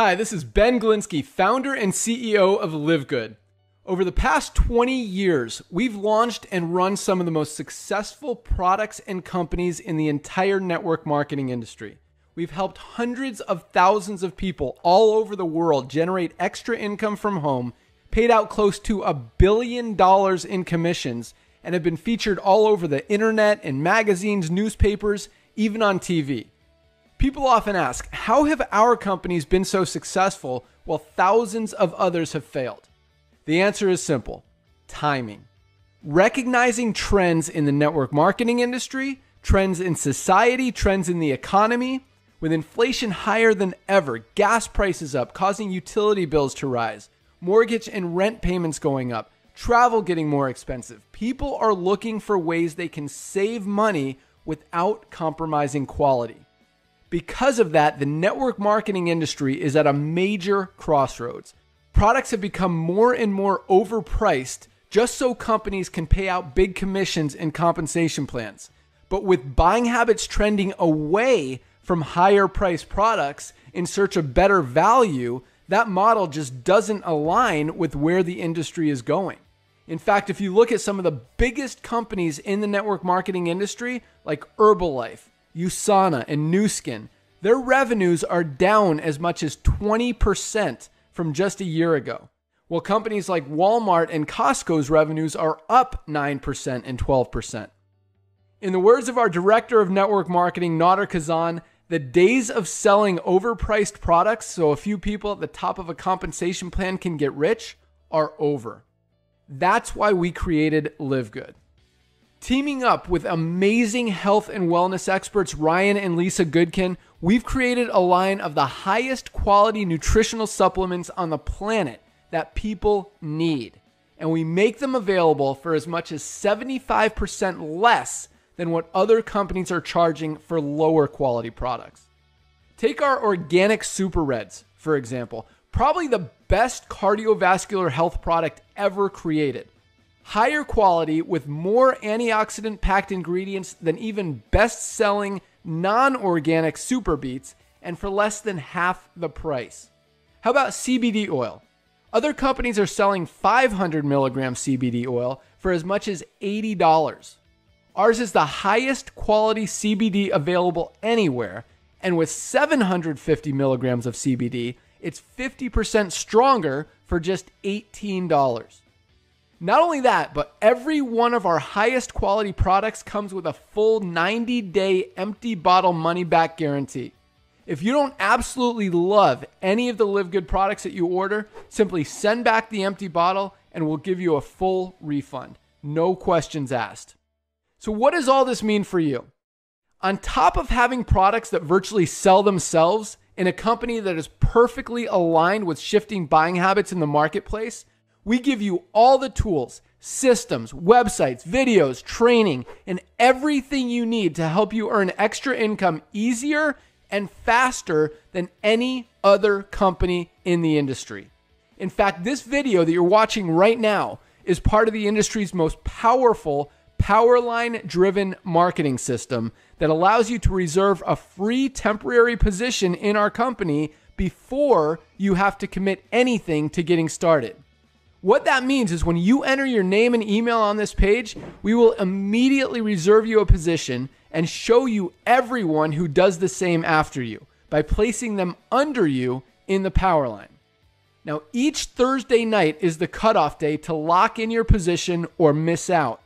Hi, this is Ben Glinsky, founder and CEO of Live Good. Over the past 20 years, we've launched and run some of the most successful products and companies in the entire network marketing industry. We've helped hundreds of thousands of people all over the world generate extra income from home, paid out close to $1 billion in commissions, and have been featured all over the internet, in magazines, newspapers, even on TV. People often ask, how have our companies been so successful while thousands of others have failed? The answer is simple: timing. Recognizing trends in the network marketing industry, trends in society, trends in the economy. With inflation higher than ever, gas prices up, causing utility bills to rise, mortgage and rent payments going up, travel getting more expensive. People are looking for ways they can save money without compromising quality. Because of that, the network marketing industry is at a major crossroads. Products have become more and more overpriced just so companies can pay out big commissions and compensation plans. But with buying habits trending away from higher priced products in search of better value, that model just doesn't align with where the industry is going. In fact, if you look at some of the biggest companies in the network marketing industry, like Herbalife, USANA, and Nu Skin, their revenues are down as much as 20% from just a year ago, while companies like Walmart and Costco's revenues are up 9% and 12%. In the words of our director of network marketing, Nader Kazan, the days of selling overpriced products so a few people at the top of a compensation plan can get rich are over. That's why we created Live Good. Teaming up with amazing health and wellness experts Ryan and Lisa Goodkin, we've created a line of the highest quality nutritional supplements on the planet that people need. And we make them available for as much as 75% less than what other companies are charging for lower quality products. Take our organic Super Reds, for example, probably the best cardiovascular health product ever created. Higher quality with more antioxidant-packed ingredients than even best-selling non-organic Super Beets, and for less than half the price. How about CBD oil? Other companies are selling 500 milligram CBD oil for as much as $80. Ours is the highest quality CBD available anywhere, and with 750 milligrams of CBD, it's 50% stronger for just $18. Not only that, but every one of our highest quality products comes with a full 90-day empty bottle money-back guarantee. If you don't absolutely love any of the Live Good products that you order, simply send back the empty bottle and we'll give you a full refund. No questions asked. So what does all this mean for you? On top of having products that virtually sell themselves in a company that is perfectly aligned with shifting buying habits in the marketplace, we give you all the tools, systems, websites, videos, training, and everything you need to help you earn extra income easier and faster than any other company in the industry. In fact, this video that you're watching right now is part of the industry's most powerful Powerline-driven marketing system that allows you to reserve a free temporary position in our company before you have to commit anything to getting started. What that means is when you enter your name and email on this page, we will immediately reserve you a position and show you everyone who does the same after you by placing them under you in the Powerline. Now, each Thursday night is the cutoff day to lock in your position or miss out.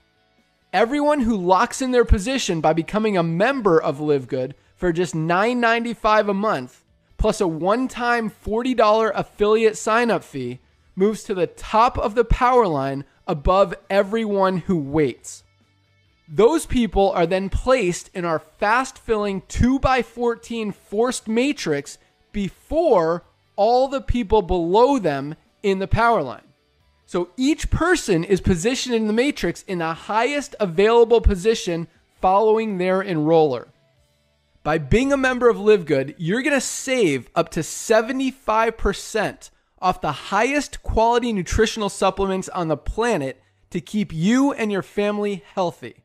Everyone who locks in their position by becoming a member of Live Good for just $9.95 a month, plus a one-time $40 affiliate sign-up fee, moves to the top of the Powerline above everyone who waits. Those people are then placed in our fast-filling 2x14 forced matrix before all the people below them in the Powerline. So each person is positioned in the matrix in the highest available position following their enroller. By being a member of Live Good, you're going to save up to 75% off the highest quality nutritional supplements on the planet to keep you and your family healthy.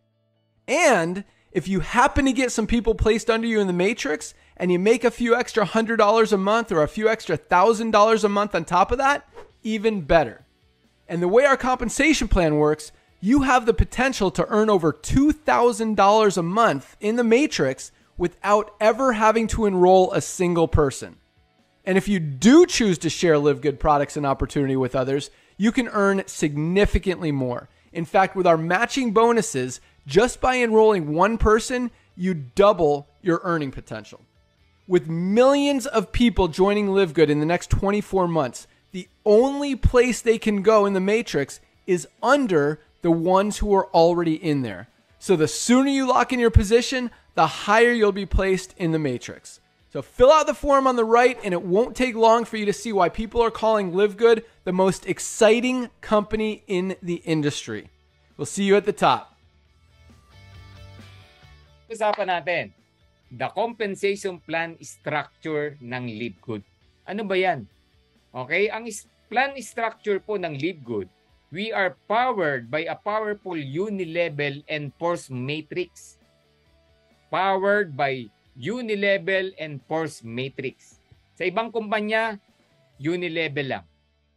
And if you happen to get some people placed under you in the matrix and you make a few extra $100 a month or a few extra $1,000 a month on top of that, even better. And the way our compensation plan works, you have the potential to earn over $2,000 a month in the Matrix without ever having to enroll a single person. And if you do choose to share Live Good products and opportunity with others, you can earn significantly more. In fact, with our matching bonuses, just by enrolling one person, you double your earning potential. With millions of people joining Live Good in the next 24 months, the only place they can go in the Matrix is under the ones who are already in there. So the sooner you lock in your position, the higher you'll be placed in the Matrix. So fill out the form on the right, and it won't take long for you to see why people are calling Live Good the most exciting company in the industry. We'll see you at the top. Usapan natin, the compensation plan structure ng Live Good. Ano ba yan? Okay, ang plan structure po ng Live Good, we are powered by a powerful unilevel and force matrix. Powered by unilevel and force matrix. Sa ibang kumpanya, unilevel lang.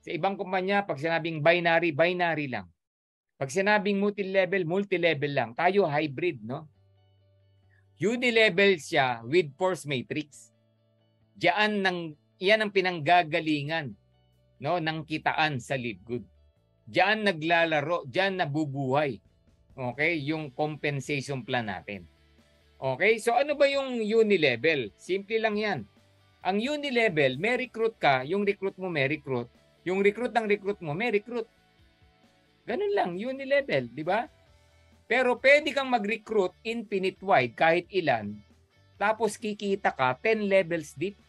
Sa ibang kumpanya, pag sinabing binary, binary lang. Pag sinabing multi-level, multi-level lang. Tayo hybrid, no? Unilevel siya with force matrix. Yan ang pinanggagalingan, no, ng kitaan sa Live Good. Diyan naglalaro, diyan nabubuhay. Okay, yung compensation plan natin. Okay, so ano ba yung unilevel? Simple lang yan. Ang unilevel, may recruit ka, yung recruit mo may recruit, yung recruit ng recruit mo may recruit. Ganun lang, unilevel, di ba? Pero pwede kang mag-recruit infinite wide kahit ilan, tapos kikita ka 10 levels deep.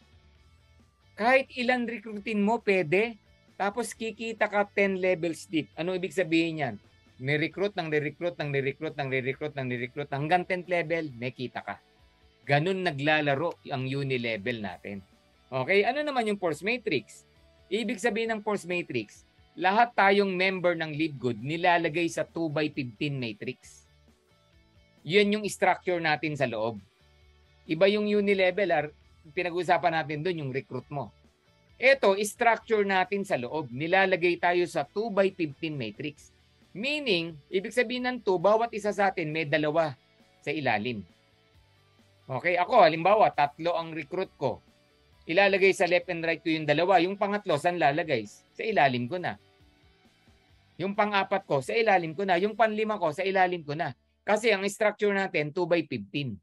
Kahit ilan recruitin mo, pwede. Tapos kikita ka 10 levels deep. Ano ibig sabihin yan? May recruit ng re-recruit ng re-recruit ng re-recruit ng re-recruit hanggang 10th level, may kita ka. Ganun naglalaro ang unilevel natin. Okay, ano naman yung force matrix? Ibig sabihin ng force matrix, lahat tayong member ng Live Good nilalagay sa 2x15 matrix. Yun yung structure natin sa loob. Iba yung unilevel, pinag-usapan natin doon yung recruit mo. Ito, structure natin sa loob. Nilalagay tayo sa 2x15 matrix. Meaning, ibig sabihin ng 2, bawat isa sa atin may dalawa sa ilalim. Okay, ako halimbawa, 3 ang recruit ko. Ilalagay sa left and right ko yung dalawa. Yung pangatlo, saan lalagay? Sa ilalim ko na. Yung pang-4 ko, sa ilalim ko na. Yung pang-5 ko, sa ilalim ko na. Kasi ang structure natin, 2x15.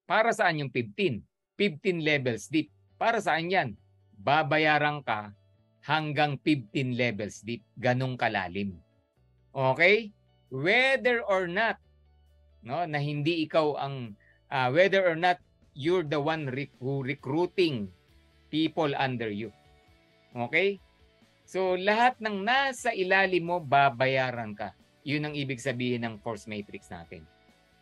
Para saan yung 15? 15 levels deep. Para saan yan? Babayaran ka hanggang 15 levels deep. Ganong kalalim. Okay? Whether or not, no, na hindi ikaw ang, whether or not you're the one who recruiting people under you. Okay? So, lahat ng nasa ilalim mo, babayaran ka. Yun ang ibig sabihin ng force matrix natin.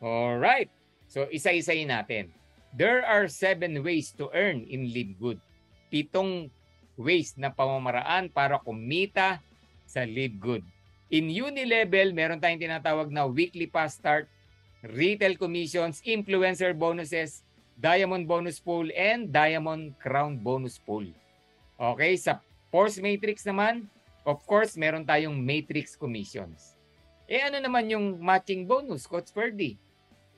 Alright. So, isa-isayin natin. There are 7 ways to earn in Live Good. 7 ways na pamamaraan para kumita sa Live Good. In unilevel, meron tayong tinatawag na weekly fast start, retail commissions, influencer bonuses, diamond bonus pool, and diamond crown bonus pool. Okay, sa force matrix naman, of course, meron tayong matrix commissions. Ano naman yung matching bonus, Coach Ferdy?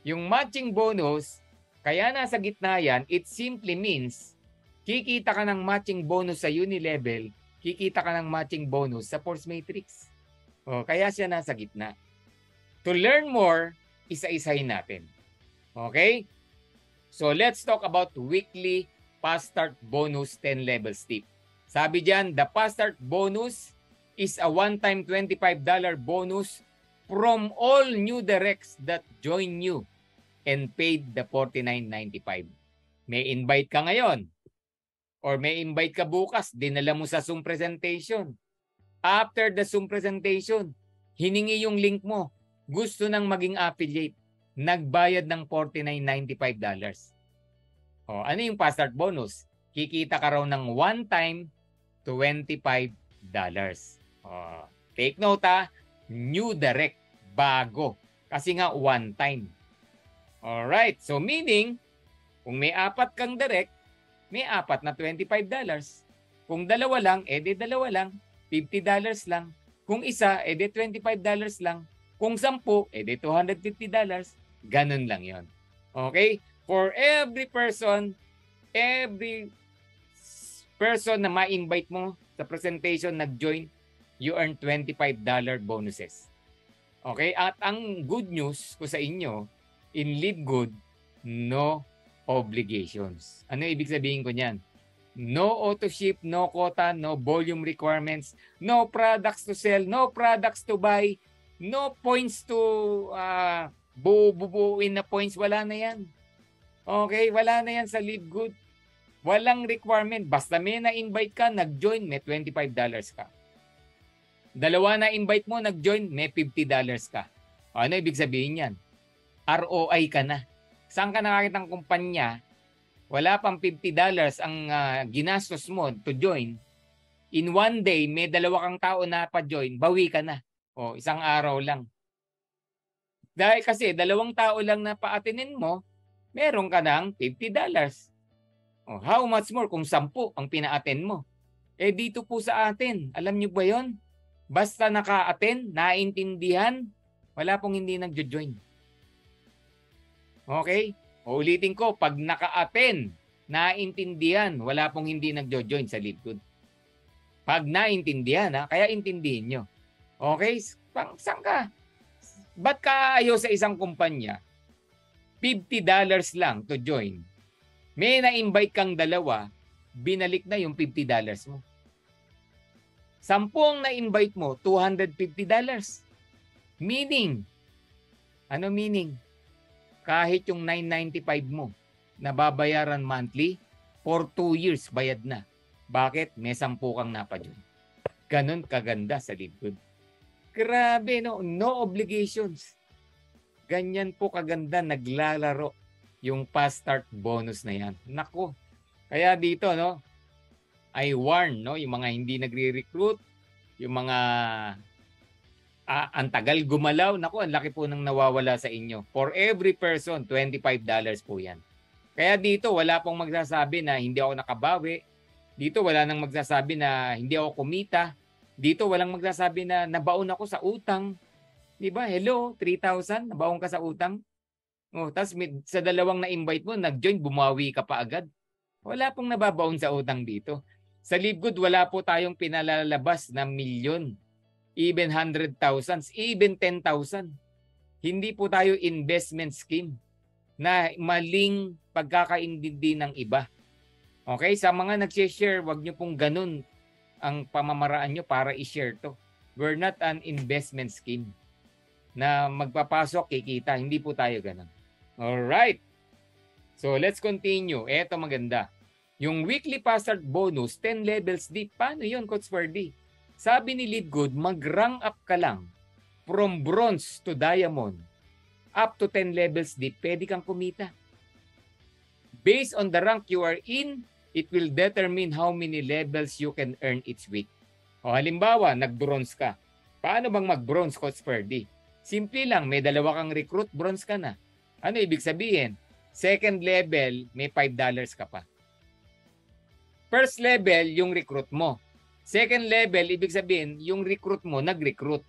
Yung matching bonus, kaya nasa gitna yan, it simply means kikita ka ng matching bonus sa unilevel, kikita ka ng matching bonus sa force matrix. Kaya siya nasa gitna. To learn more, isa-isahin natin. Okay? So let's talk about weekly fast start bonus 10 levels tip. Sabi diyan, the fast start bonus is a one-time $25 bonus from all new directs that join you and paid the $49.95. May invite ka ngayon or may invite ka bukas, dinala mo sa Zoom presentation. After the Zoom presentation, hiningi yung link mo. Gusto nang maging affiliate. Nagbayad ng $49.95. Ano yung fast start bonus? Kikita ka raw ng one-time $25. Take note new direct, bago. Kasi nga one time. Alright, so meaning, Kung may 4 kang direct, may 4 na $25. Kung dalawa lang, edi dalawa lang, $50 lang. Kung isa, edi $25 lang. Kung 10, edi $250. Ganun lang yon. Okay? For every person na ma-invite mo sa presentation nag-join, you earn $25 bonuses. Okay? At ang good news ko sa inyo, in Live Good, no obligations. Ano ibig sabihin ko niyan? No auto ship, no quota, no volume requirements, no products to sell, no products to buy, no points to bubuin na points. Wala na yan. Okay? Wala na yan sa Live Good. Walang requirement. Basta may na-invite ka, nag-join, may $25 ka. Dalawa na-invite mo, nag-join, may $50 ka. Ano ibig sabihin yan? ROI ka na. Saan ka nakakita ng kumpanya? Wala pang $50 ang ginastos mo to join. In one day, may 2 kang tao na pa-join, bawi ka na. O, isang araw lang. Dahil kasi 2 tao lang na pa-atinin mo, meron ka ng $50. O, how much more kung 10 ang pina-attend mo? Eh dito po sa atin, alam nyo ba yon? Basta naka-attend, naintindihan, wala pong hindi nagjo-join. Okay? Ulitin ko, pag naka-attend, naintindihan, wala pong hindi nagjo-join sa Live Good. Pag naintindihan, kaya intindihin nyo. Okay? Saan ka? Ba't ka ayaw sa isang kumpanya? $50 lang to join. May na-invite kang 2, binalik na yung $50 mo. 10 ang na-invite mo, $250. Meaning, ano meaning? Kahit yung $995 mo, nababayaran monthly, for 2 years bayad na. Bakit? May 10 kang napadyon. Ganon kaganda sa Live Good. Grabe, no? No obligations. Ganyan po kaganda naglalaro yung fast start bonus na yan. Nako. Kaya dito, no? I warn, no? Yung mga hindi nagre-recruit, yung mga ang tagal gumalaw, naku, ang laki po nang nawawala sa inyo. For every person, $25 po yan. Kaya dito, wala pong magsasabi na hindi ako nakabawi. Dito, wala nang magsasabi na hindi ako kumita. Dito, walang magsasabi na nabaon ako sa utang. Diba? Hello, 3,000, nabaon ka sa utang. Oh, tapos sa 2 na-invite mo, nag-join, bumawi ka pa agad. Wala pong nababaon sa utang dito. Sa Live Good, wala po tayong pinalalabas na milyon. Even 100,000, even 10,000. Hindi po tayo investment scheme na maling pagkakaintindi ng iba. Okay? Sa mga nag-share, wag nyo pong ganun ang pamamaraan nyo para i-share to. We're not an investment scheme na magpapasok, kikita. Hindi po tayo ganun. Alright. So, let's continue. Eto maganda. Yung weekly password bonus, 10 levels deep. Paano yun, Coach Ferdy? Sabi ni Live Good, mag-rank up ka lang from bronze to diamond up to 10 levels deep. Pwede kang kumita. Based on the rank you are in, it will determine how many levels you can earn each week. O halimbawa, nag-bronze ka. Paano bang mag-bronze, Coach Ferdy? Simple lang, may 2 kang recruit, bronze ka na. Ano ibig sabihin? Second level, may $5 ka pa. First level, yung recruit mo. Second level, ibig sabihin, yung recruit mo, nag-recruit.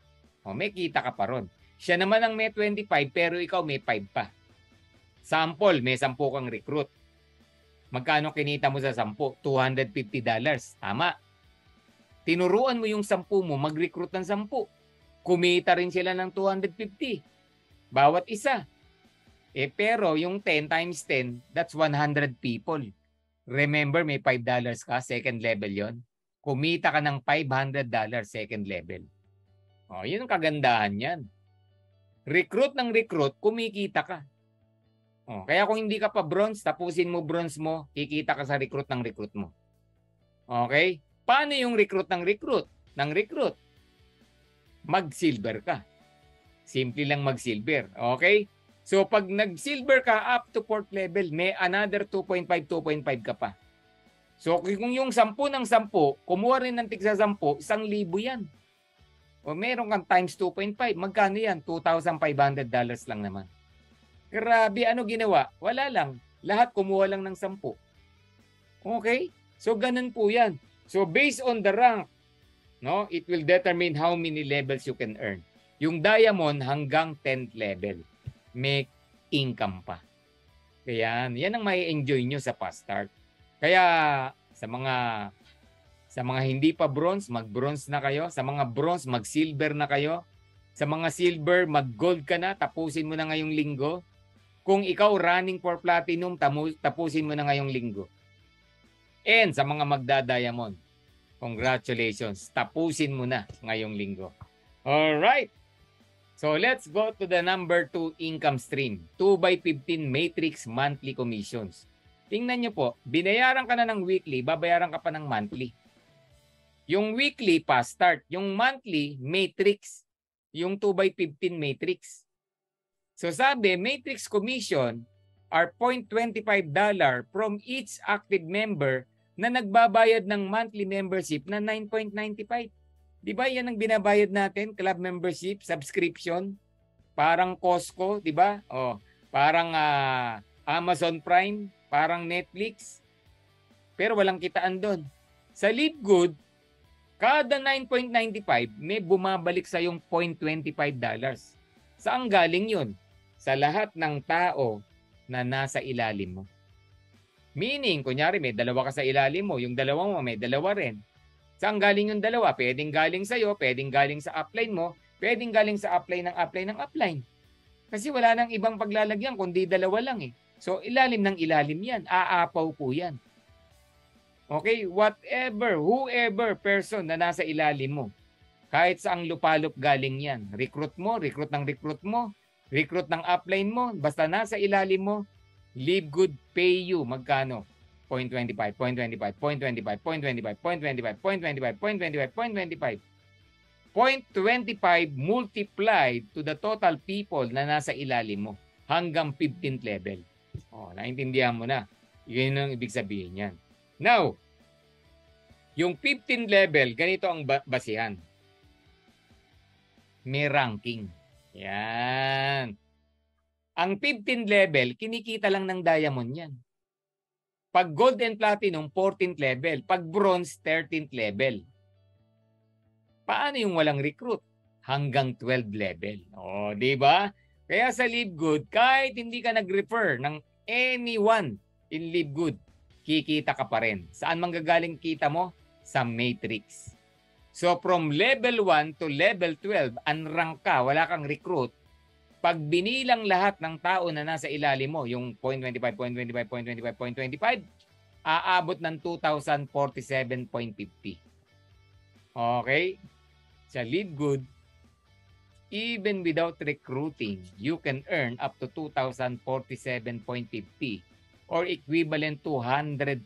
O, may kita ka pa ron. Siya naman ang may 25, pero ikaw may 5 pa. Sample, may 10 kang recruit. Magkano kinita mo sa 10? $250. Tama. Tinuruan mo yung 10 mo, mag-recruit ng 10. Kumita rin sila ng $250. Bawat isa. Pero yung 10 times 10, that's 100 people. Remember, may $5 ka, second level yon. Kumita ka ng $500 second level. O, yun ang kagandahan yan. Recruit ng recruit, kumikita ka. O, kaya kung hindi ka pa bronze, tapusin mo bronze mo, kikita ka sa recruit ng recruit mo. Okay? Paano yung recruit ng recruit? Ng recruit? Mag-silver ka. Simple lang mag-silver. Okay? So, pag nag-silver ka up to 4th level, may another 2.5 ka pa. So, kung yung 10 ng 10, kumuha rin ng tigsa 10, 1,000 yan. O meron kang times 2.5, magkano yan? $2,500 lang naman. Grabe, ano ginawa? Wala lang. lahat kumuha lang ng 10. Okay? So ganun po 'yan. So based on the rank, no, it will determine how many levels you can earn. Yung diamond hanggang 10th level, may income pa. Kaya yan ang mai-enjoy nyo sa fast start. Kaya sa mga hindi pa bronze, mag-bronze na kayo. Sa mga bronze, mag-silver na kayo. Sa mga silver, mag-gold ka na, tapusin mo na ngayong linggo. Kung ikaw running for platinum, tapusin mo na ngayong linggo. And sa mga magda-diamond, congratulations, tapusin mo na ngayong linggo. Alright. So let's go to the number 2 income stream. 2x15 matrix monthly commissions. Tingnan nyo po, binayaran ka na ng weekly, babayaran ka pa ng monthly. Yung weekly pa start, yung monthly matrix, yung 2x15 matrix. So sabi, matrix commission are $0.25 from each active member na nagbabayad ng monthly membership na 9.95. Di ba yan ang binabayad natin, club membership, subscription, parang Costco, di ba? O, parang Amazon Prime, parang Netflix. Pero walang kitaan doon. Sa Live Good, kada 9.95 may bumabalik sa yung $0.25. Saan galing yun? Sa lahat ng tao na nasa ilalim mo. Meaning, kunyari may dalawa ka sa ilalim mo, yung dalawa mo may dalawa rin. Saan galing yung dalawa? Pwedeng galing sa'yo, pwedeng galing sa upline mo, pwedeng galing sa upline ng upline. Kasi wala nang ibang paglalagyan, kundi dalawa lang eh. So, ilalim ng ilalim yan. Aapaw po yan. Okay? Whoever person na nasa ilalim mo, kahit saang lupalop galing yan, recruit ng upline mo, basta nasa ilalim mo, Live Good pay you. Magkano? 0.25 multiplied to the total people na nasa ilalim mo hanggang 15th level. Oh, naintindihan mo na. Yun ang ibig sabihin yan. Now, yung 15th level, ganito ang basihan. May ranking. Yan. Ang 15th level, kinikita lang ng diamond yan. Pag gold and platinum, 14th level. Pag bronze, 13th level. Paano yung walang recruit? Hanggang 12th level. O, di ba? Kaya sa Live Good, kahit hindi ka nag-refer ng anyone in Live Good, kikita ka pa rin. Saan manggagaling kita mo? Sa matrix. So from level 1 to level 12, unrank ka, wala kang recruit. Pag binilang lahat ng tao na nasa ilalim mo, yung 0.25, aabot ng 2,047.50. Okay? Sa Live Good, even without recruiting, you can earn up to 2,047.50 or equivalent to 102,000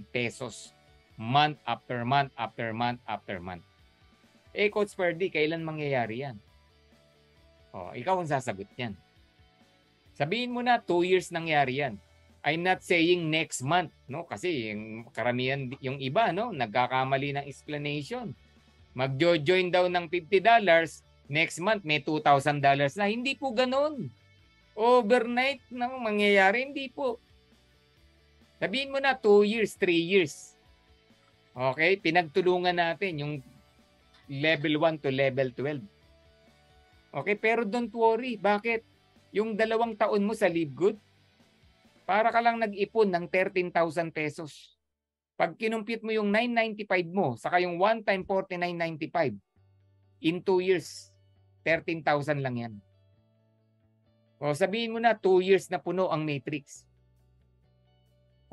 pesos month after month after month after month. Eh, Coach Ferdy, kailan mangyayari yan? Oh, ikaw ang sasagot yan. Sabihin mo na 2 years nangyari yan. I'm not saying next month, no? Kasi yung karamihan, yung iba, no, nagkakamali ng explanation. Magjo-join daw ng $50, next month may $2,000 na. Hindi po ganoon. Overnight na mangyayari, hindi po. Sabihin mo na 2 years, 3 years. Okay? Pinagtulungan natin yung level 1 to level 12. Okay, pero don't worry. Bakit? Yung 2 taon mo sa Live Good, para ka lang nag-ipon ng 13,000 pesos. Pag kinumpit mo yung 995 mo, saka yung one time 49.95, in 2 years, 13,000 lang yan. O sabihin mo na 2 years na puno ang matrix.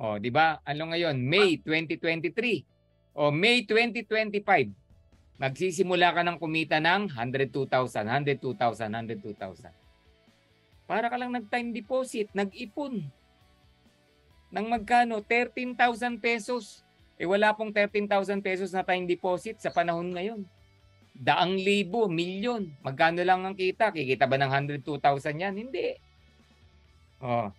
O, di ba? Ano ngayon? May 2023. O May 2025. Magsisimula ka ng kumita ng 102,000, 102,000, 102,000. Para ka lang nag-time deposit, nag-ipon. Nang magkano? 13,000 pesos. Eh wala pong 13,000 pesos na time deposit sa panahon ngayon. Daang libo, milyon. Magkano lang ang kita? Kikita ba ng 102,000 yan? Hindi. Oh.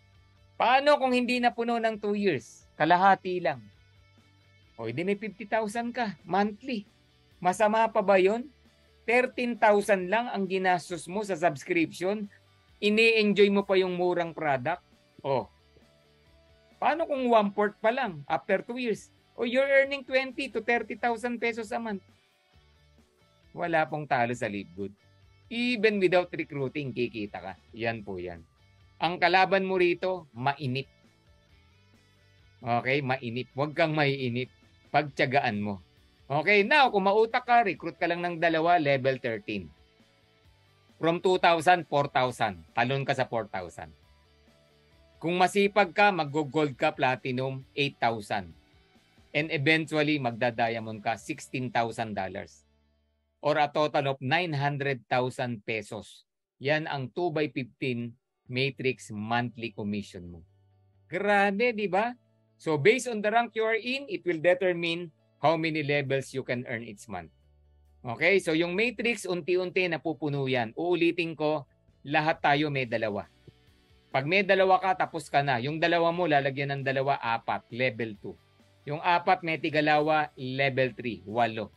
Paano kung hindi na puno ng 2 years? Kalahati lang. O, hindi may 50,000 ka monthly. Masama pa ba yun? 13,000 lang ang ginastos mo sa subscription. Ini-enjoy mo pa yung murang product. Oh, Paano kung 1/4 pa lang after 2 years? O you're earning 20 to 30,000 pesos a month. Wala pong talo sa Live Good. Even without recruiting, kikita ka. Yan po yan. Ang kalaban mo rito, mainip. Okay, mainip. Huwag kang maiinip. Pagtiyagaan mo. Okay, now, kung mautak ka, recruit ka lang ng 2, level 13. From 2,000, 4,000. Talon ka sa 4,000. Kung masipag ka, mag-gold ka, platinum, 8,000. And eventually, magda-diamond ka, $16,000. Or a total of 900,000 pesos. Yan ang 2x15 matrix monthly commission mo. Grabe, di ba? So based on the rank you are in, it will determine how many levels you can earn each month. Okay, so yung matrix, unti-unti napupuno yan. Uulitin ko, lahat tayo may 2. Pag may 2 ka, tapos ka na. Yung 2 mo, lalagyan ng 2, 4, level 2. Yung 4, may tigalawa, level 3, 8.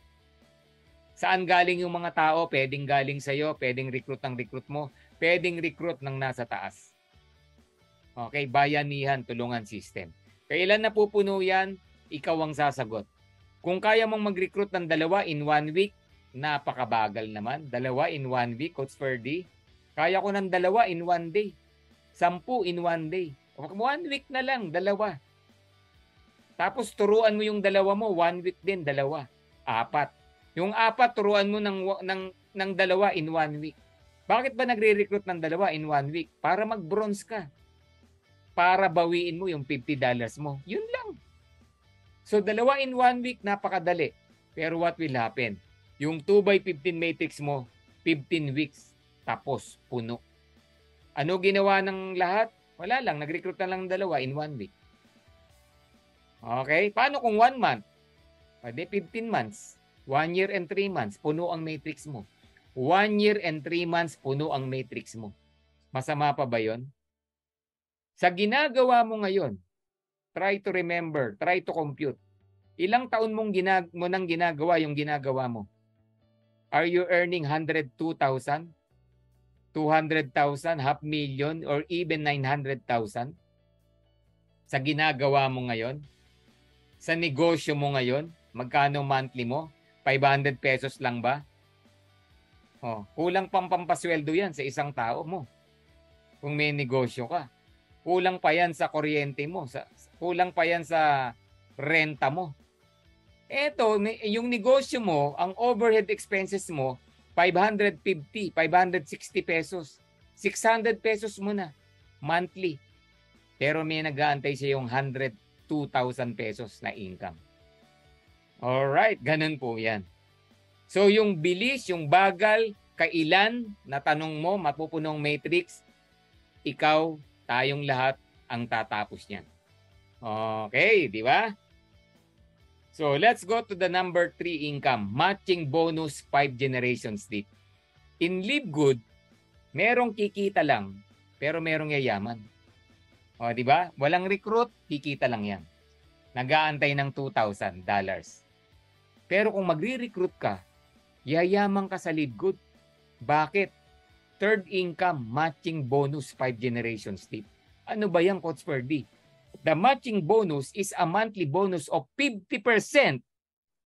Saan galing yung mga tao? Pwedeng galing sa'yo, pwedeng recruit ng recruit mo, pwedeng recruit ng nasa taas. Okay, bayanihan, tulungan system. Kailan napupuno yan? Ikaw ang sasagot. Kung kaya mong mag-recruit ng 2 in 1 week, napakabagal naman. 2 in 1 week, Coach Ferdy. Kaya ko ng 2 in 1 day. 10 in 1 day. 1 week na lang, 2. Tapos turuan mo yung 2 mo, 1 week din, 2. 4. Yung 4, turuan mo ng 2 in 1 week. Bakit ba nagre-recruit ng 2 in 1 week? Para mag-bronze ka. Para bawiin mo yung $50 mo. Yun lang. So 2 in 1 week, napakadali. Pero what will happen? Yung 2x15 matrix mo, 15 weeks. Tapos, puno. Ano ginawa ng lahat? Wala lang. Nag-recruit na lang 2 in 1 week. Okay? Paano kung 1 month? Pwede 15 months. 1 year and 3 months, puno ang matrix mo. 1 year and 3 months, puno ang matrix mo. Masama pa ba yon? Sa ginagawa mo ngayon, try to remember, try to compute. Ilang taon mo nang ginagawa yung ginagawa mo? Are you earning 102,000? 200,000, 500,000, or even 900,000? Sa ginagawa mo ngayon? Sa negosyo mo ngayon? Magkano monthly mo? 500 pesos lang ba? Oh, kulang pang pampasweldo yan sa isang tao mo. Kung may negosyo ka. Kulang pa yan sa kuryente mo. Kulang pa yan sa renta mo. Eto, yung negosyo mo, ang overhead expenses mo, 550, 560 pesos. 600 pesos mo na monthly. Pero may nag-aantay siya yung 102,000 pesos na income. Alright, ganun po yan. So yung bilis, yung bagal, kailan, na tanong mo, mapupunong matrix, ikaw, tayong lahat ang tatapos niyan. Okay, di ba? So let's go to the number 3 income, matching bonus 5 generations deep. In Live Good, merong kikita lang, pero merong yayaman. O, di ba? Walang recruit, kikita lang yan. Nag-aantay ng $2,000. Pero kung magre-recruit ka, yayaman ka sa Live Good. Bakit? Third income, matching bonus 5 generations deep. Ano ba yan, Coach Ferdy? The matching bonus is a monthly bonus of 50%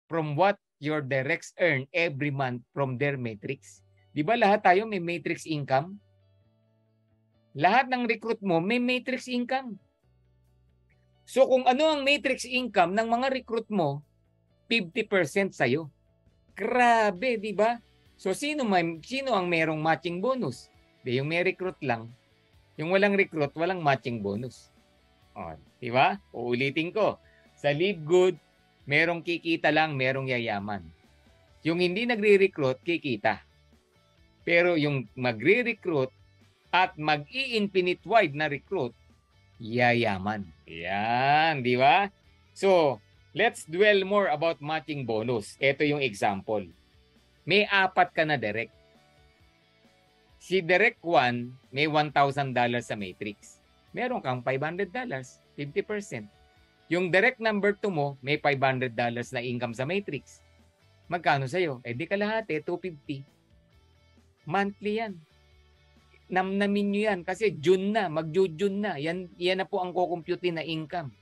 from what your directs earn every month from their matrix. Di ba lahat tayo may matrix income? Lahat ng recruit mo may matrix income. So kung ano ang matrix income ng mga recruit mo, 50% sa'yo. Grabe, di ba? So sino ang merong matching bonus? Di yung may recruit lang. Yung walang recruit, walang matching bonus. O, di ba? Uulitin ko. Sa Live Good, merong kikita lang, merong yayaman. Yung hindi nagre-recruit, kikita. Pero yung magre-recruit at mag-i-infinite wide na recruit, yayaman. Yan, di ba? So, let's dwell more about matching bonus. Ito yung example. May 4 ka na direct. Si direct 1, may $1,000 sa matrix. Meron kang $500, 50%. Yung direct number 2 mo, may $500 na income sa matrix. Magkano sa'yo? Eh di kalahati, $250. Monthly yan. Namnamin nyo yan kasi June na, mag-June na. Yan na po ang kukumpute na income.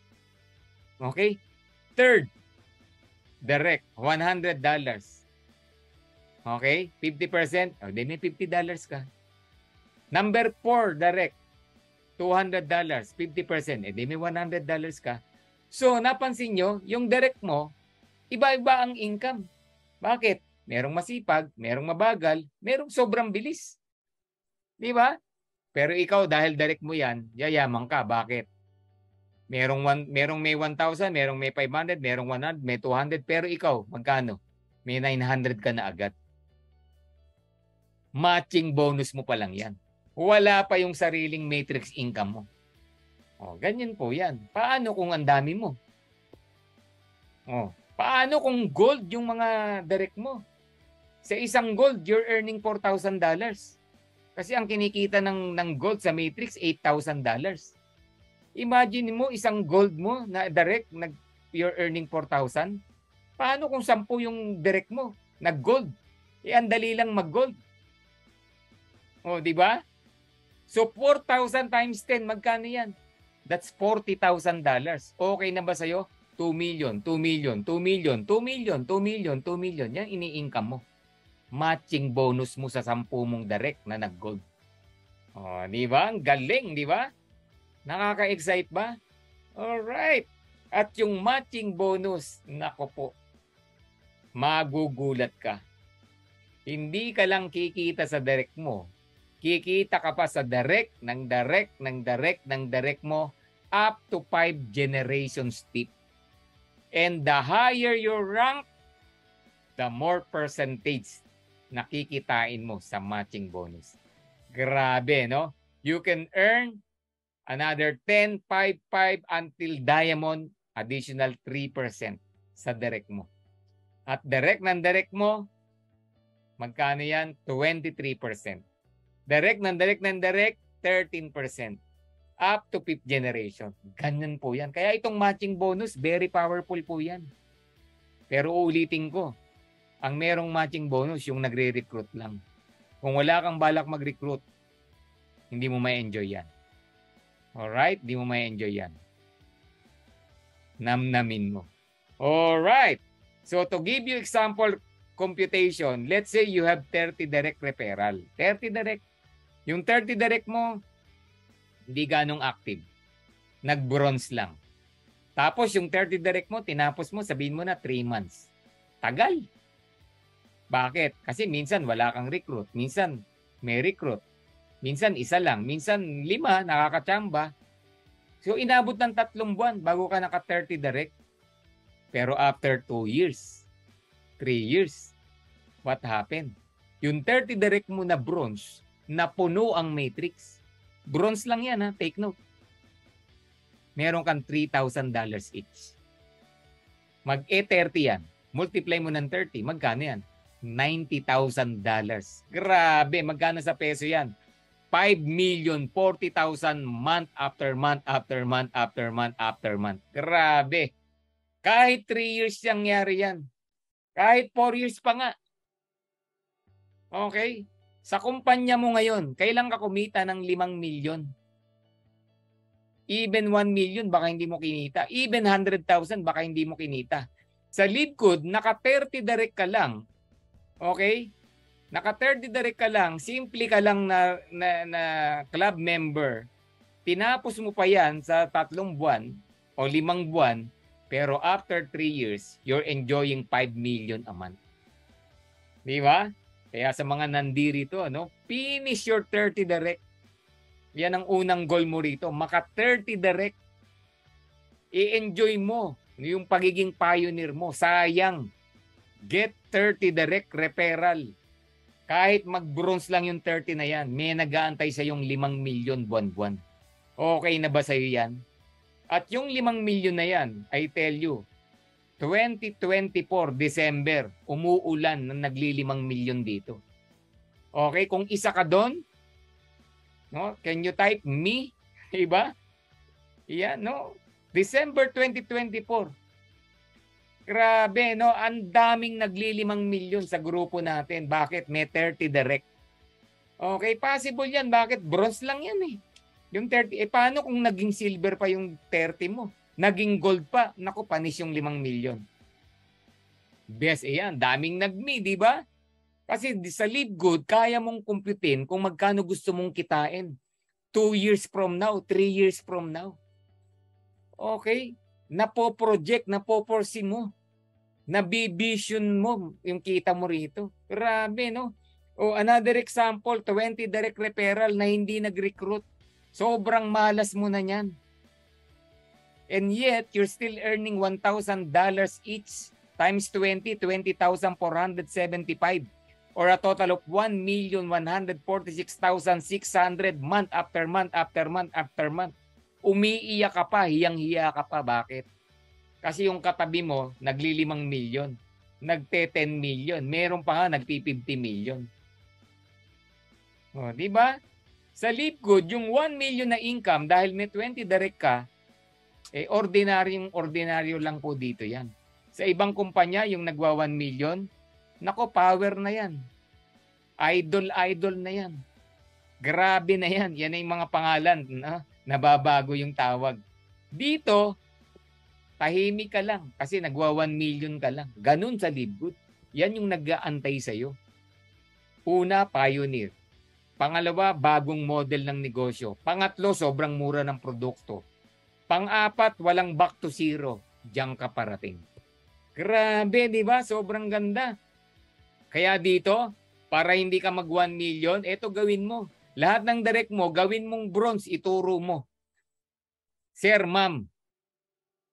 Okay? Third, direct, $100. Okay? 50%, o di may $50 ka. Number 4, direct, $200, 50%, di may $100 ka. So, napansin nyo, yung direct mo, iba-iba ang income. Bakit? Merong masipag, merong mabagal, merong sobrang bilis. Di ba? Pero ikaw, dahil direct mo yan, yayaman ka. Bakit? Merong may 1,000, merong may 500, merong 100, may 200, pero ikaw, magkano? May 900 ka na agad. Matching bonus mo pa lang yan. Wala pa yung sariling matrix income mo. O, ganyan po yan. Paano kung ang dami mo? O, paano kung gold yung mga direct mo? Sa isang gold, you're earning $4,000. Kasi ang kinikita ng gold sa matrix, $8,000. Imagine mo, isang gold mo na direct, you're earning 4,000. Paano kung 10 yung direct mo, nag-gold? Ang dali lang mag-gold. O, di ba? So, 4,000 times 10, magkano yan? That's $40,000. Okay na ba sa'yo? 2 million, 2 million, 2 million, 2 million, 2 million, 2 million. Yan ini-income mo. Matching bonus mo sa 10 mong direct na nag-gold. O, di ba? Ang galing, di ba? Nakaka-excite ba? Alright. At yung matching bonus, nako po, magugulat ka. Hindi ka lang kikita sa direct mo. Kikita ka pa sa direct, ng direct, ng direct, ng direct mo, up to 5 generations deep. And the higher your rank, the more percentage nakikitain mo sa matching bonus. Grabe, no? You can earn another 10, 5, 5 until diamond, additional 3% sa direct mo. At direct ng direct mo, magkano yan? 23%. Direct ng direct ng direct, 13%. Up to 5th generation. Ganyan po yan. Kaya itong matching bonus, very powerful po yan. Pero ulitin ko, ang merong matching bonus, yung nagre-recruit lang. Kung wala kang balak mag-recruit, hindi mo ma-enjoy yan. Alright? Hindi mo ma-enjoy yan. Namnamin mo. Alright. So to give you example computation, let's say you have 30 direct referral. 30 direct. Yung 30 direct mo, hindi ganong active. Nag-bronze lang. Tapos yung 30 direct mo, tinapos mo, sabihin mo na 3 months. Tagal. Bakit? Kasi minsan wala kang recruit. Minsan may recruit. Minsan isa lang. Minsan 5, nakakachamba. So inabot ng 3 buwan bago ka naka 30 direct. Pero after 2 years, 3 years, what happened? Yung 30 direct mo na bronze, napuno ang matrix. Bronze lang yan, ha? Take note. Meron kang $3,000 each. Mag-E30 yan. Multiply mo ng 30. Magkano yan? $90,000. Grabe, magkano sa peso yan? 5,040,000 month after month after month after month after month. Grabe. Kahit 3 years yang nangyari yan. Kahit 4 years pa nga. Okay? Sa kumpanya mo ngayon, kailan ka kumita ng 5 million? Even 1 million, baka hindi mo kinita. Even 100,000, baka hindi mo kinita. Sa LiveGood, naka 30 direct ka lang. Okay? Naka 30 direct ka lang, simple ka lang na club member. Tinapos mo pa yan sa 3 buwan o 5 buwan, pero after 3 years, you're enjoying 5 million a month. Di ba? Kaya sa mga nandirito, ano, finish your 30 direct. Yan ang unang goal mo rito. Maka 30 direct. I-enjoy mo yung pagiging pioneer mo. Sayang. Get 30 direct referral. Kahit mag-bronze lang yung 30 na yan, may nag-aantay sa yung 5 million buwan-buwan. Okay na ba sa'yo yan? At yung 5 million na yan, I tell you, 2024 December, umuulan na nagli-5 million dito. Okay, kung isa ka doon, no, can you type me? Diba? Yan, no? December 2024. Grabe, no? Ang daming nagli-5 million sa grupo natin. Bakit? May 30 direct. Okay, possible yan. Bakit? Bronze lang yan eh. Yung 30, paano kung naging silver pa yung 30 mo? Naging gold pa? Naku, panis yung 5 milyon. Best, yan. Daming nagmi, di ba? Kasi sa Live Good, kaya mong kumputin kung magkano gusto mong kitain. 2 years from now, 3 years from now. Okay? Napo-project, napo-foresee mo. Nabivision mo yung kita mo rito. Grabe, no? O another example, 20 direct referral na hindi nag-recruit. Sobrang malas mo na yan. And yet, you're still earning $1,000 each times 20, 20,475 or a total of 1,146,600 month after month after month after month. Umiiyak ka pa, hiyang-hiya ka pa. Bakit? Kasi yung katabi mo, nagli-5 milyon, nagte-10 milyon, meron pa nga nagpi-50 milyon. O, di ba? Sa Live Good, yung 1 million na income dahil may 20 direct ka, ordinaryo lang po dito yan. Sa ibang kumpanya, yung nagwa 1 million, nako, power na yan. Idol na yan. Grabe na yan. Yan ay mga pangalan. Nababago yung tawag. Dito, tahimik ka lang kasi nagwa 1 million ka lang. Ganun sa Live Good. Yan yung nag-aantay sa'yo. Una, pioneer. Pangalawa, bagong model ng negosyo. Pangatlo, sobrang mura ng produkto. Pang-apat, walang back to zero. Diyan ka parating. Grabe, di ba? Sobrang ganda. Kaya dito, para hindi ka mag 1 million, eto gawin mo. Lahat ng direct mo, gawin mong bronze, ituro mo. Sir, ma'am,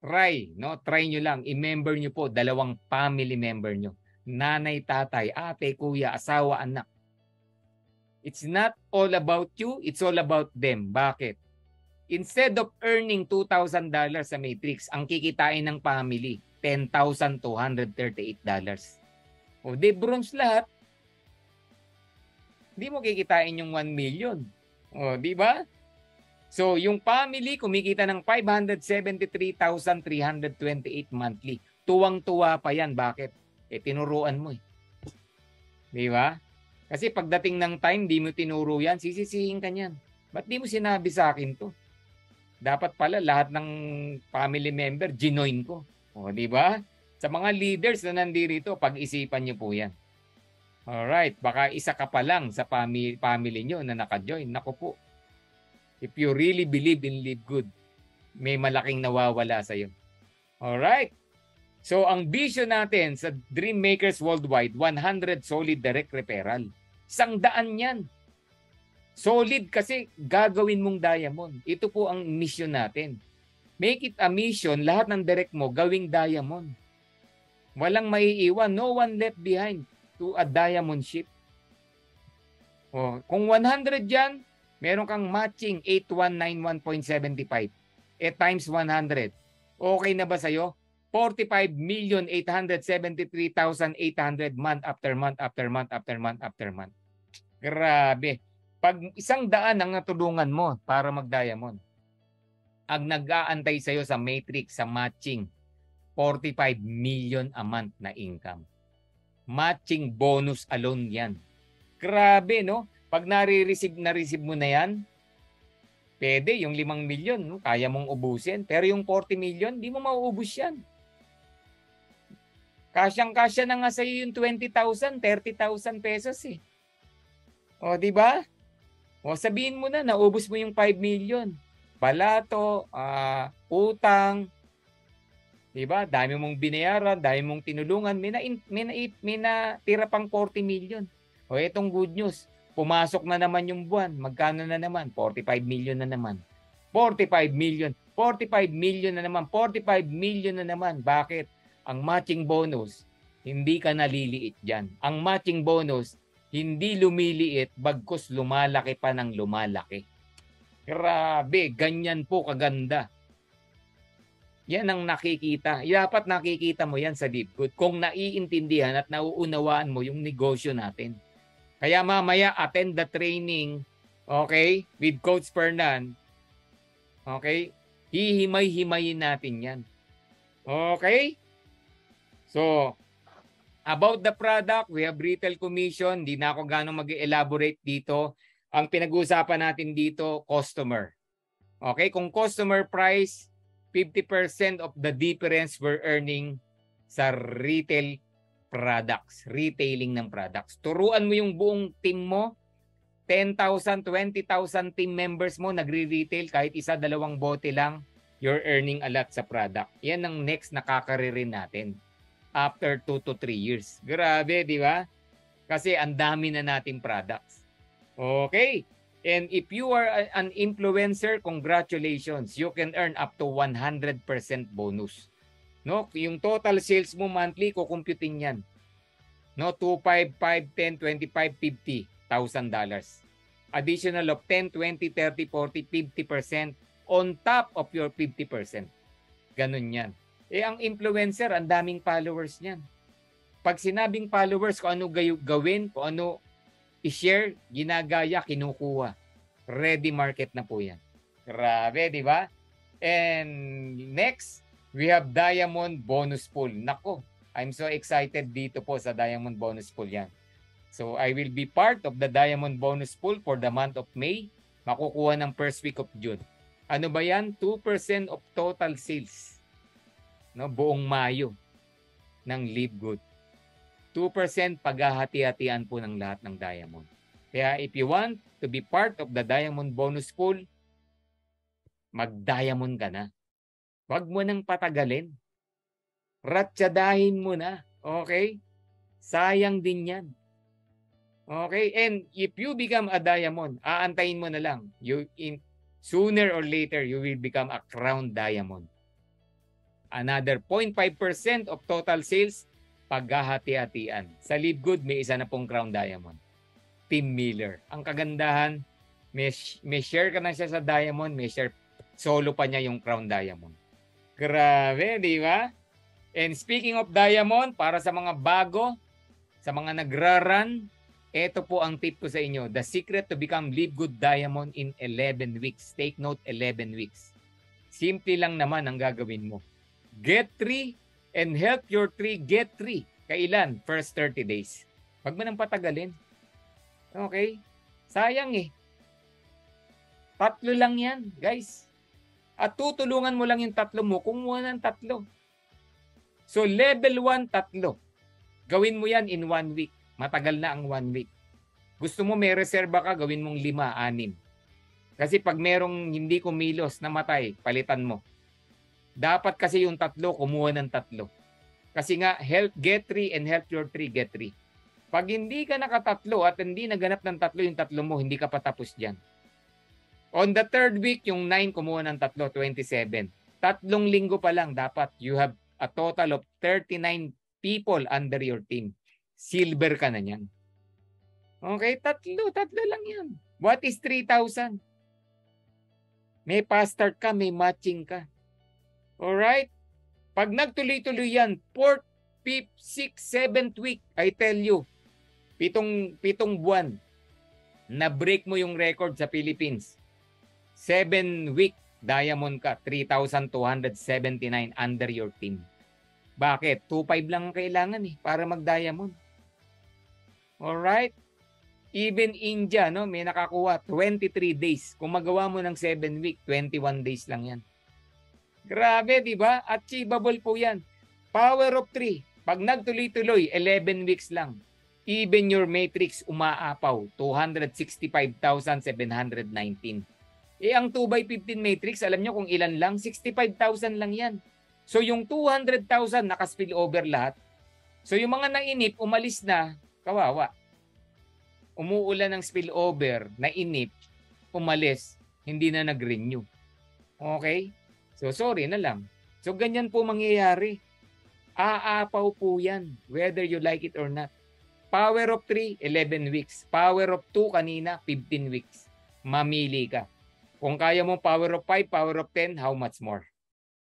try nyo lang. I-member nyo po, 2 family member nyo. Nanay, tatay, ate, kuya, asawa, anak. It's not all about you, it's all about them. Bakit? Instead of earning $2,000 sa Matrix, ang kikitain ng family, $10,238. O di bronze lahat. Di mo kikitain yung 1 million. O di ba? So yung family kumikita ng 573,328 monthly. Tuwang-tuwa pa yan. Bakit? Tinuruan mo eh. Di ba? Kasi pagdating ng time, di mo tinuro yan, sisisihin ka niyan. Ba't di mo sinabi sa akin to? Dapat pala lahat ng family member, ginoin ko. O, di ba? Sa mga leaders na nandito, pag-isipan niyo po yan. Alright, baka isa ka pa lang sa family niyo na naka-join. Naku po. If you really believe in Live Good, may malaking nawawala sa'yo. Alright. So, ang vision natin sa Dream Makers Worldwide, 100 solid direct referral. 100 yan. Solid kasi gagawin mong diamond. Ito po ang mission natin. Make it a mission, lahat ng direct mo gawing diamond. Walang maiiwan, no one left behind to a diamond ship. O, kung 100 yan, meron kang matching 8191.75 times 100. Okay na ba sa'yo? 45,873,800 month after month after month after month after month. Grabe. Pag 100 ang natulungan mo para mag-diamond, ang nag-aantay sa'yo sa matrix, sa matching, 45 million a month na income. Matching bonus alone yan. Grabe, no? Pag na-receive mo na yan, pwede, yung 5 million, no? Kaya mong ubusin. Pero yung 40 million, di mo mauubos yan. Kasyang-kasya na nga sa'yo yung 20,000, 30,000 pesos eh. O, di ba? O, sabihin mo na, naubos mo yung 5 million. Balato, utang, diba? Dami mong binayaran, dami mong tinulungan, may natira pang 40 million. O, etong good news, pumasok na naman yung buwan. Magkano na naman? 45 million na naman. 45 million. 45 million na naman. 45 million na naman. Bakit? Ang matching bonus, hindi ka naliliit dyan. Ang matching bonus, hindi lumiliit, bagkus lumalaki pa ng lumalaki. Grabe, ganyan po kaganda. Yan ang nakikita. Dapat nakikita mo yan sa Live Good kung naiintindihan at nauunawaan mo yung negosyo natin. Kaya mamaya, attend the training, okay, with Coach Fernan. Okay? Hihimay-himayin natin yan. Okay? So, About the product, we have retail commission. Hindi na ako gano'ng mag-elaborate dito. Ang pinag-uusapan natin dito, customer. Okay, kung customer price, 50% of the difference we're earning sa retail products, retailing ng products. Turuan mo yung buong team mo, 10,000, 20,000 team members mo, nagre-retail, kahit isa, dalawang bote lang, you're earning a lot sa product. Yan ang next na kakaririn natin after 2 to 3 years. Grabe, di ba? Kasi ang dami na nating products. Okay. And if you are an influencer, congratulations. You can earn up to 100% bonus. No, yung total sales mo monthly, kukumputin yan. No, 2, 5, 5, 10, 25, $50,000. Additional of 10, 20, 30, 40, 50% on top of your 50%. Ganun yan. Eh, ang influencer, ang daming followers niyan. Pag sinabing followers, kung ano gawin, kung ano i-share, ginagaya, kinukuha. Ready market na po yan. Grabe, di ba? And next, we have Diamond Bonus Pool. Nako, I'm so excited dito po sa Diamond Bonus Pool yan. So, I will be part of the Diamond Bonus Pool for the month of May. Makukuha ng first week of June. Ano ba yan? 2% of total sales. No, buong Mayo ng Live Good. 2% paghahati-hatian po ng lahat ng Diamond. Kaya if you want to be part of the Diamond Bonus Pool, mag-Diamond ka na. Huwag mo nang patagalin. Ratsadahin mo na. Okay? Sayang din yan. Okay? And if you become a Diamond, aantayin mo na lang. Sooner or later, you will become a Crown Diamond. Another 0.5% of total sales, paghahati-hatian. Sa Live Good, may isa na pong Crown Diamond. Team Miller. Ang kagandahan, may share ka na siya sa Diamond, may share solo pa niya yung Crown Diamond. Grabe, di ba? And speaking of Diamond, para sa mga bago, sa mga nagra-run, ito po ang tip ko sa inyo. The secret to become Live Good Diamond in 11 weeks. Take note, 11 weeks. Simple lang naman ang gagawin mo. Get 3 and help your 3 get 3. Kailan? First 30 days. Huwag mo nang patagalin. Okay? Sayang eh. 3 lang yan, guys. At tutulungan mo lang yung 3 mo, kumuha ng 3. So, level 1, 3. Gawin mo yan in 1 week. Matagal na ang 1 week. Gusto mo may reserba ka, gawin mong 5, 6. Kasi pag merong hindi kumilos, namatay, palitan mo. Dapat kasi yung 3, kumuha ng 3. Kasi nga, help get 3 and help your 3 get 3. Pag hindi ka nakatatlo at hindi naganap ng 3 yung 3 mo, hindi ka patapos dyan. On the 3rd week, yung 9 kumuha ng 3, 27. 3 linggo pa lang, dapat you have a total of 39 people under your team. Silver ka na yan. Okay, 3 lang yan. What is 3,000? May fast start ka, may matching ka. Alright? Pag nagtuloy-tuloy yan, 4th, 5th, 6th, 7th week, I tell you, 7 buwan, na-break mo yung record sa Philippines. 7 week, Diamond ka, 3,279 under your team. Bakit? 2,500 lang ang kailangan para mag-Diamond. Alright? Even India, no, may nakakuha 23 days. Kung magawa mo ng 7 week, 21 days lang yan. Grabe, di ba? Achievable po yan. Power of 3. Pag nagtuloy-tuloy, 11 weeks lang. Even your matrix umaapaw, 265,719. Ang 2x15 matrix, alam nyo kung ilan lang? 65,000 lang yan. So yung 200,000 naka-spill over lahat. So yung mga nainip, umalis na, kawawa. Umuulan ng spillover, nainip, umalis, hindi na nag-renew. Okay? So sorry na lang. So ganyan po mangyayari. Aapaw po yan, whether you like it or not. Power of 3, 11 weeks. Power of 2 kanina, 15 weeks. Mamili ka. Kung kaya mo power of 5, power of 10, how much more?